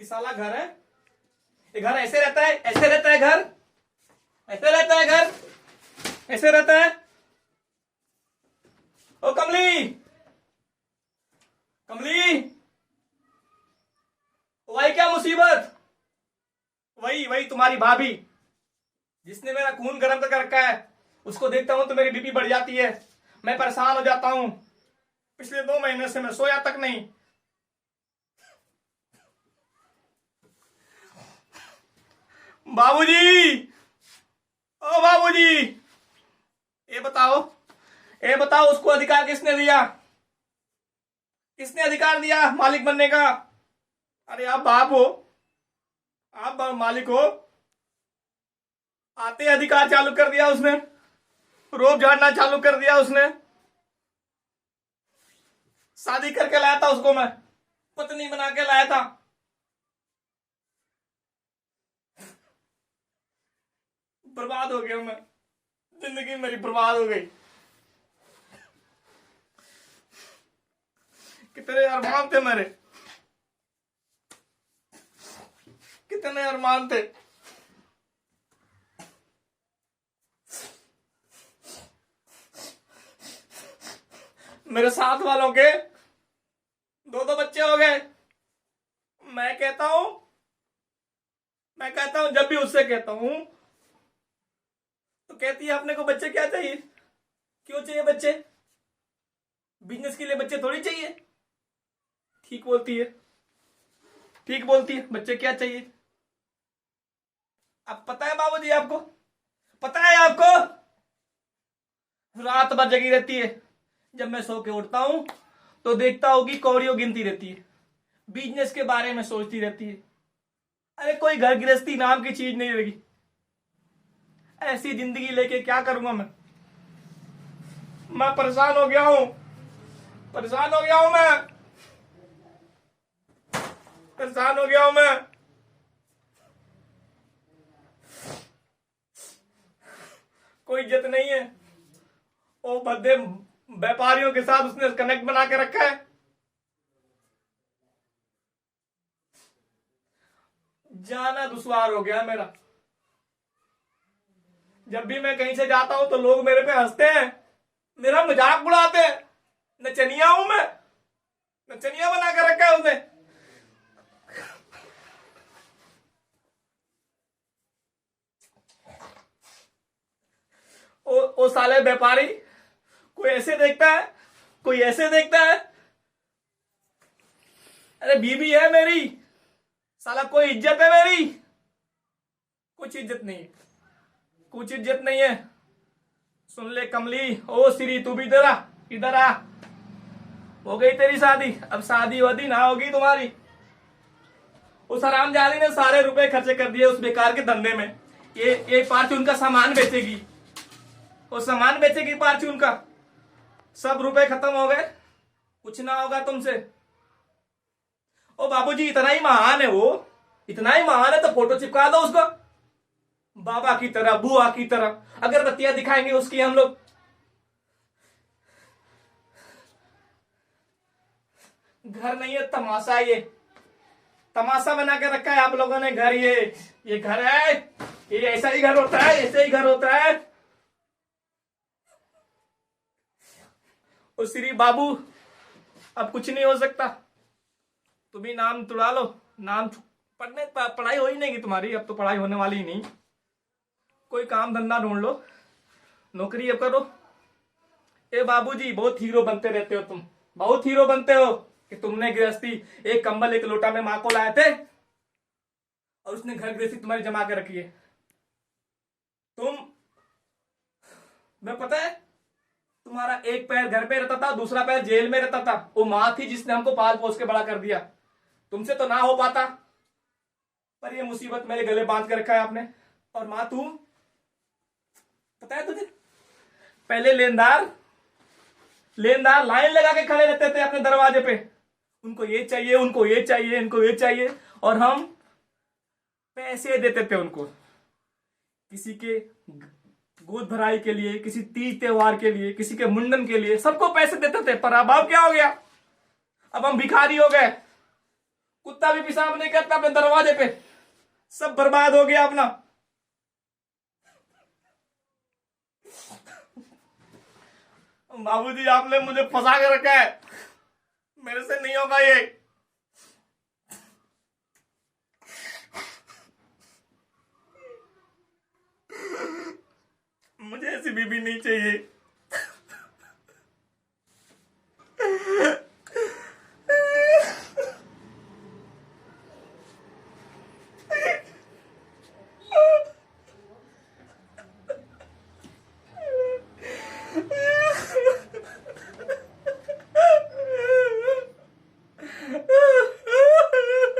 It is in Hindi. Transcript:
ये साला घर है? ये घर ऐसे रहता है? ऐसे रहता है घर? ऐसे रहता है घर? ऐसे रहता है? ओ कमली, कमली, भाई क्या मुसीबत? वही वही तुम्हारी भाभी जिसने मेरा खून गर्म कर रखा है। उसको देखता हूं तो मेरी बीपी बढ़ जाती है, मैं परेशान हो जाता हूं। पिछले 2 महीने से मैं सोया तक नहीं। बाबूजी, ओ बाबूजी, ये बताओ, ये बताओ उसको अधिकार किसने दिया? किसने अधिकार दिया मालिक बनने का? अरे आप बाप हो, आप मालिक हो। आते अधिकार चालू कर दिया उसने, रोब झाड़ना चालू कर दिया उसने। शादी करके लाया था उसको, मैं पत्नी बना के लाया था। बर्बाद हो गया मैं, जिंदगी मेरी बर्बाद हो गई। कितने अरमान थे मेरे, कितने अरमान थे। मेरे साथ वालों के 2-2 बच्चे हो गए। मैं कहता हूं जब भी उससे कहता हूं तो कहती है अपने को बच्चे क्या चाहिए? क्यों चाहिए बच्चे? बिजनेस के लिए बच्चे थोड़ी चाहिए। ठीक बोलती है, ठीक बोलती है। बच्चे क्या चाहिए? अब पता है बाबूजी आपको? पता है आपको? रात भर जगी रहती है। जब मैं सो के उठता हूं तो देखता हूं कि कौड़ियों गिनती रहती है, बिजनेस के बारे में सोचती रहती है। अरे कोई घर गृहस्थी नाम की चीज नहीं रहेगी। ऐसी जिंदगी लेके क्या करूंगा मैं परेशान हो गया हूं, परेशान हो गया हूं मैं, परेशान हो गया हूं मैं। कोई इज्जत नहीं है। ओ भद्दे व्यापारियों के साथ उसने कनेक्ट बना के रखा है। जाना दुश्वार हो गया मेरा। जब भी मैं कहीं से जाता हूं तो लोग मेरे पे हंसते हैं, मेरा मजाक उड़ाते हैं। नचनिया हूं मैं, नचनिया बना के रखा है उसने। ओ साले व्यापारी, कोई ऐसे देखता है, कोई ऐसे देखता है। अरे बीवी है मेरी, साला कोई इज्जत है मेरी? कुछ इज्जत नहीं है, कुछ इज्जत नहीं है। सुन ले कमली, ओ श्री, तू भी इधर आ, इधर आ। हो गई तेरी शादी, अब शादी वादी ना होगी तुम्हारी। उस हरामजादी ने सारे रुपए खर्चे कर दिए उस बेकार के धंधे में। ये फार्चून का सामान बेचेगी, वो सामान बेचेगी फार्चून का। सब रुपए खत्म हो गए, कुछ ना होगा तुमसे। ओ बाबूजी, इतना ही महान है वो, इतना ही महान है तो फोटो चिपका दो उसको, बाबा की तरह, बुआ की तरह। अगरबत्तियां दिखाएंगे उसकी हम लोग। घर नहीं है, तमाशा। ये तमाशा बना के रखा है आप लोगों ने घर। ये घर है, ये ऐसा ही घर होता है, ऐसे ही घर होता है। ओ श्री बाबू, अब कुछ नहीं हो सकता। तुम ही नाम तुड़ा लो, नाम पढ़ाई हो ही नहीं तुम्हारी, अब तो पढ़ाई होने वाली ही नहीं। कोई काम धंधा ढूंढ लो, नौकरी अब करो। ए बाबूजी, बहुत हीरो बनते रहते हो तुम, बहुत हीरो बनते हो कि तुमने गृहस्थी, एक कंबल एक लोटा में मां को लाए थे और उसने घर गृहस्थी तुम्हारी जमा के रखी है। तुम, मैं पता है, तुम्हारा एक पैर घर पे रहता था, दूसरा पैर जेल में रहता था। वो मां थी जिसने हमको पाल पोस के बड़ा कर दिया। तुमसे तो ना हो पाता, पर ये मुसीबत मेरे गले बांध के रखा है आपने। और मां, तू पता है तुझे, पहले लेनदार लाइन लगा के खड़े रहते थे अपने दरवाजे पे। उनको ये चाहिए, उनको ये चाहिए, इनको ये चाहिए, और हम पैसे देते थे उनको। किसी के गोद भराई के लिए, किसी तीज त्योहार के लिए, किसी के मुंडन के लिए, सबको पैसे देते थे। पर अब क्या हो गया? अब हम भिखारी हो गए। कुत्ता भी पेशाब नहीं करता अपने दरवाजे पे। सब बर्बाद हो गया अपना। बाबूजी आपने मुझे फंसा के रखा है, मेरे से नहीं होगा ये। मुझे ऐसी बीबी नहीं चाहिए।